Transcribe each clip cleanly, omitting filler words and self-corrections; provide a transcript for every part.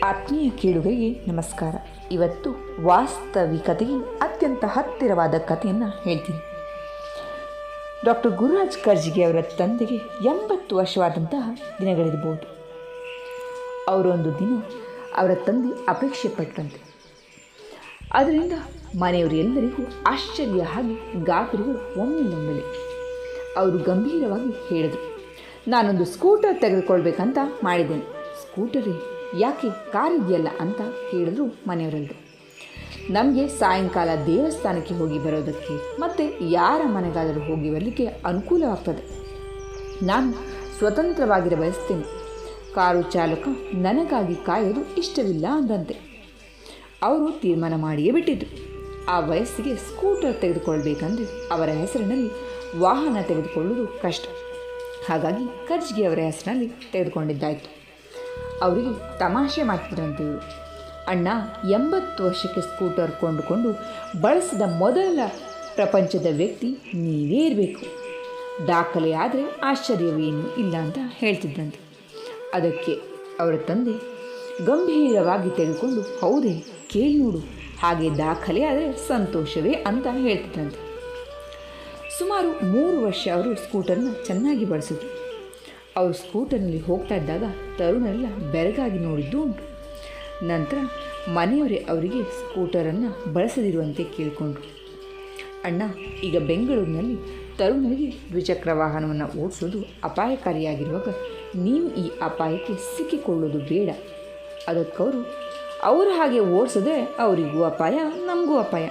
ಆತ್ಮೀಯ ಕೇಳುಗರಿಗೆ ನಮಸ್ಕಾರ. ಇವತ್ತು ವಾಸ್ತವಿಕತೆಗೆ ಅತ್ಯಂತ ಹತ್ತಿರವಾದ ಕಥೆಯನ್ನು ಹೇಳ್ತೀನಿ. ಡಾಕ್ಟರ್ ಗುರುರಾಜ್ ಕರ್ಜಿಗೆ ಅವರ ತಂದೆಗೆ 80 ವರ್ಷವಾದಂತಹ ದಿನಗಳಿರಬಹುದು. ಅವರೊಂದು ದಿನ ಅವರ ತಂದೆ ಅಪೇಕ್ಷೆ ಪಟ್ಟಂತೆ. ಅದರಿಂದ ಮನೆಯವರೆಲ್ಲರಿಗೂ ಆಶ್ಚರ್ಯ ಆಗಿ ಗಾಬರಿಗಳು ಒಮ್ಮೆಲೆ ಅವರು ಗಂಭೀರವಾಗಿ ಹೇಳಿದರು, ನಾನೊಂದು ಸ್ಕೂಟರ್ ತೆಗೆದುಕೊಳ್ಬೇಕಂತ ಮಾಡಿದ್ದೇನೆ. ಸ್ಕೂಟರೇ ಯಾಕೆ, ಕಾರ್ ಇದೆಯಲ್ಲ ಅಂತ ಕೇಳಿದ್ರು ಮನೆಯವರೆಲ್ಲರೂ. ನಮಗೆ ಸಾಯಂಕಾಲ ದೇವಸ್ಥಾನಕ್ಕೆ ಹೋಗಿ ಬರೋದಕ್ಕೆ ಮತ್ತು ಯಾರ ಮನೆಗಾದರೂ ಹೋಗಿ ಬರಲಿಕ್ಕೆ ಅನುಕೂಲವಾಗ್ತದೆ. ನಾನು ಸ್ವತಂತ್ರವಾಗಿರ ಬಯಸ್ತೇನೆ. ಕಾರು ಚಾಲಕ ನನಗಾಗಿ ಕಾಯೋದು ಇಷ್ಟವಿಲ್ಲ ಅಂದಂತೆ. ಅವರು ತೀರ್ಮಾನ ಮಾಡಿಯೇ ಬಿಟ್ಟಿದ್ದು. ಆ ವಯಸ್ಸಿಗೆ ಸ್ಕೂಟರ್ ತೆಗೆದುಕೊಳ್ಬೇಕಂದ್ರೆ ಅವರ ಹೆಸರಿನಲ್ಲಿ ವಾಹನ ತೆಗೆದುಕೊಳ್ಳುವುದು ಕಷ್ಟ. ಹಾಗಾಗಿ ಕರ್ಜಿಗೆ ಅವರ ಹೆಸರಿನಲ್ಲಿ ತೆಗೆದುಕೊಂಡಿದ್ದಾಯಿತು. ಅವರಿಗೆ ತಮಾಷೆ ಮಾಡ್ತಿದ್ರಂತೆ ಇವರು. ಅಣ್ಣ, 80 ವರ್ಷಕ್ಕೆ ಸ್ಕೂಟರ್ ಕೊಂಡುಕೊಂಡು ಬಳಸಿದ ಮೊದಲ ಪ್ರಪಂಚದ ವ್ಯಕ್ತಿ ನೀವೇ ಇರಬೇಕು. ದಾಖಲೆ ಆದರೆ ಆಶ್ಚರ್ಯವೇನೂ ಇಲ್ಲ ಅಂತ ಹೇಳ್ತಿದ್ದಂತೆ. ಅದಕ್ಕೆ ಅವರ ತಂದೆ ಗಂಭೀರವಾಗಿ ತೆಗೆದುಕೊಂಡು, ಹೌದೇ, ಕೇಳಿ ನೋಡು, ಹಾಗೆ ದಾಖಲೆ ಆದರೆ ಸಂತೋಷವೇ ಅಂತ ಹೇಳ್ತಿದ್ದಂತೆ. ಸುಮಾರು 3 ವರ್ಷ ಅವರು ಸ್ಕೂಟರ್ನ ಚೆನ್ನಾಗಿ ಬಳಸಿದ್ರು. ಅವರು ಸ್ಕೂಟರ್ನಲ್ಲಿ ಹೋಗ್ತಾ ಇದ್ದಾಗ ತರುಣರೆಲ್ಲ ಬೆರಗಾಗಿ ನೋಡಿದ್ದು ಉಂಟು. ನಂತರ ಮನೆಯವರೇ ಅವರಿಗೆ ಸ್ಕೂಟರನ್ನು ಬಳಸದಿರುವಂತೆ ಕೇಳಿಕೊಂಡ್ರು. ಅಣ್ಣ, ಈಗ ಬೆಂಗಳೂರಿನಲ್ಲಿ ತರುಣರಿಗೆ ದ್ವಿಚಕ್ರ ವಾಹನವನ್ನು ಓಡಿಸೋದು ಅಪಾಯಕಾರಿಯಾಗಿರುವಾಗ ನೀವು ಈ ಅಪಾಯಕ್ಕೆ ಸಿಕ್ಕಿಕೊಳ್ಳೋದು ಬೇಡ. ಅದಕ್ಕವರು, ಅವರು ಹಾಗೆ ಓಡಿಸೋದೆ ಅವರಿಗೂ ಅಪಾಯ, ನಮಗೂ ಅಪಾಯ,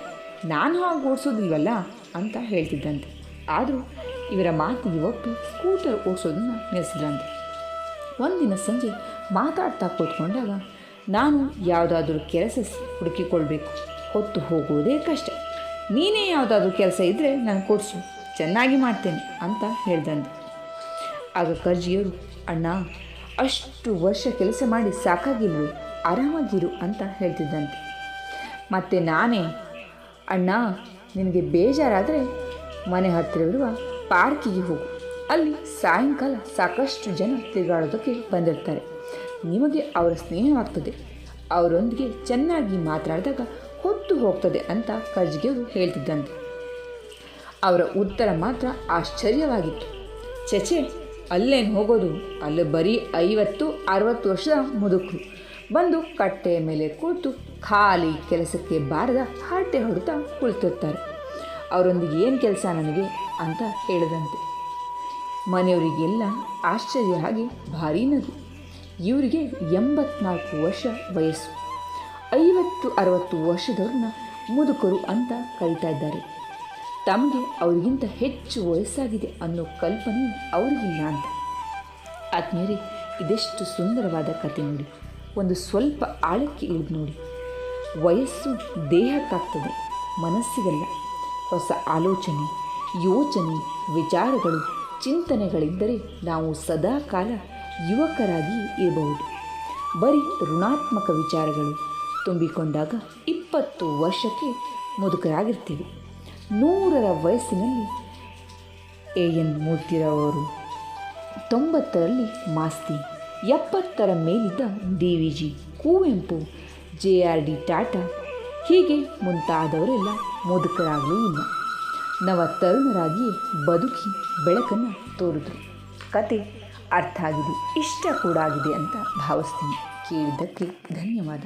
ನಾನು ಹಾಗೆ ಓಡಿಸೋದಿಲ್ವಲ್ಲ ಅಂತ ಹೇಳ್ತಿದ್ದಂತೆ. ಆದರೂ ಇವರ ಮಾತಿಗೆ ಒಪ್ಪಿ ಸ್ಕೂಟರ್ ಓಡಿಸೋದನ್ನು ನಿಲ್ಲಿಸಿದ್ರಂತೆ. ಒಂದಿನ ಸಂಜೆ ಮಾತಾಡ್ತಾ ಕೂತ್ಕೊಂಡಾಗ, ನಾನು ಯಾವುದಾದ್ರೂ ಕೆಲಸ ಹುಡುಕಿಕೊಳ್ಬೇಕು, ಹೊತ್ತು ಹೋಗೋದೇ ಕಷ್ಟ, ನೀನೇ ಯಾವುದಾದ್ರೂ ಕೆಲಸ ಇದ್ದರೆ ನಾನು ಕೊಡಿಸು, ಚೆನ್ನಾಗಿ ಮಾಡ್ತೇನೆ ಅಂತ ಹೇಳ್ದಂತೆ. ಆಗ ಕರ್ಜಿಯವರು, ಅಣ್ಣ, ಅಷ್ಟು ವರ್ಷ ಕೆಲಸ ಮಾಡಿ ಸಾಕಾಗಿಲ್ವೇ, ಆರಾಮಾಗಿರು ಅಂತ ಹೇಳ್ತಿದ್ದಂತೆ. ಮತ್ತು ನಾನೇ, ಅಣ್ಣ, ನಿನಗೆ ಬೇಜಾರಾದರೆ ಮನೆ ಹತ್ತಿರವಿರುವ ಪಾರ್ಕಿಗೆ ಹೋಗು, ಅಲ್ಲಿ ಸಾಯಂಕಾಲ ಸಾಕಷ್ಟು ಜನ ತಿರುಗಾಡೋದಕ್ಕೆ ಬಂದಿರ್ತಾರೆ, ನಿಮಗೆ ಅವರ ಸ್ನೇಹವಾಗ್ತದೆ, ಅವರೊಂದಿಗೆ ಚೆನ್ನಾಗಿ ಮಾತನಾಡಿದಾಗ ಹೊತ್ತು ಹೋಗ್ತದೆ ಅಂತ ಕರ್ಜಿಗೆಯವರು ಹೇಳ್ತಿದ್ದಂತೆ. ಅವರ ಉತ್ತರ ಮಾತ್ರ ಆಶ್ಚರ್ಯವಾಗಿತ್ತು. ಚಚೆ, ಅಲ್ಲೇನು ಹೋಗೋದು, ಅಲ್ಲಿ ಬರೀ 50-60 ವರ್ಷದ ಮುದುಕರು ಬಂದು ಕಟ್ಟೆಯ ಮೇಲೆ ಕೂತು ಖಾಲಿ ಕೆಲಸಕ್ಕೆ ಬಾರದ ಹರಟೆ ಹೊಡೆತಾ ಕುಳಿತಿರ್ತಾರೆ, ಅವರೊಂದಿಗೆ ಏನು ಕೆಲಸ ನನಗೆ ಅಂತ ಹೇಳಿದಂತೆ. ಮನೆಯವರಿಗೆಲ್ಲ ಆಶ್ಚರ್ಯ ಆಗಿ ಭಾರೀ ನಗು. ಇವರಿಗೆ 84 ವರ್ಷ ವಯಸ್ಸು, 50-60 ವರ್ಷದವ್ರನ್ನ ಮುದುಕರು ಅಂತ ಕರೀತಾ ಇದ್ದಾರೆ. ತಮಗೆ ಅವರಿಗಿಂತ ಹೆಚ್ಚು ವಯಸ್ಸಾಗಿದೆ ಅನ್ನೋ ಕಲ್ಪನೆ ಅವರಿಗಿಲ್ಲ ಅಂತ. ಆತ್ಮೀಯರೇ, ಇದೆಷ್ಟು ಸುಂದರವಾದ ಕತೆ ನೋಡಿ. ಒಂದು ಸ್ವಲ್ಪ ಆಳಕ್ಕೆ ಇಳಿದು ನೋಡಿ. ವಯಸ್ಸು ದೇಹಕ್ಕಾಗ್ತದೆ, ಮನಸ್ಸಿಗಲ್ಲ. ಹೊಸ ಆಲೋಚನೆ, ಯೋಚನೆ, ವಿಚಾರಗಳು, ಚಿಂತನೆಗಳಿದ್ದರೆ ನಾವು ಸದಾಕಾಲ ಯುವಕರಾಗಿ ಇರಬಹುದು. ಬರೀ ಋಣಾತ್ಮಕ ವಿಚಾರಗಳು ತುಂಬಿಕೊಂಡಾಗ 20 ವರ್ಷಕ್ಕೆ ಮುದುಕರಾಗಿರ್ತೀವಿ. 100ರ ವಯಸ್ಸಿನಲ್ಲಿ ಎನ್ ಮೂರ್ತಿರವರು, 90ರಲ್ಲಿ ಮಾಸ್ತಿ, 70ರ ಮೇಲಿದ್ದ DVG, ಕುವೆಂಪು, JRD ಟಾಟಾ, ಹೀಗೆ ಮುಂತಾದವರೆಲ್ಲ ಮುದುಕರಾಗಲೂ ಇಲ್ಲ, ನವ ತರುಣರಾಗಿಯೇ ಬದುಕಿ ಬೆಳಕನ್ನು ತೋರಿದ್ರು. ಕತೆ ಅರ್ಥ ಆಗಿದೆ, ಇಷ್ಟ ಕೂಡ ಆಗಿದೆ ಅಂತ ಭಾವಿಸ್ತೀನಿ. ಕೇಳಿದ್ದಕ್ಕೆ ಧನ್ಯವಾದ.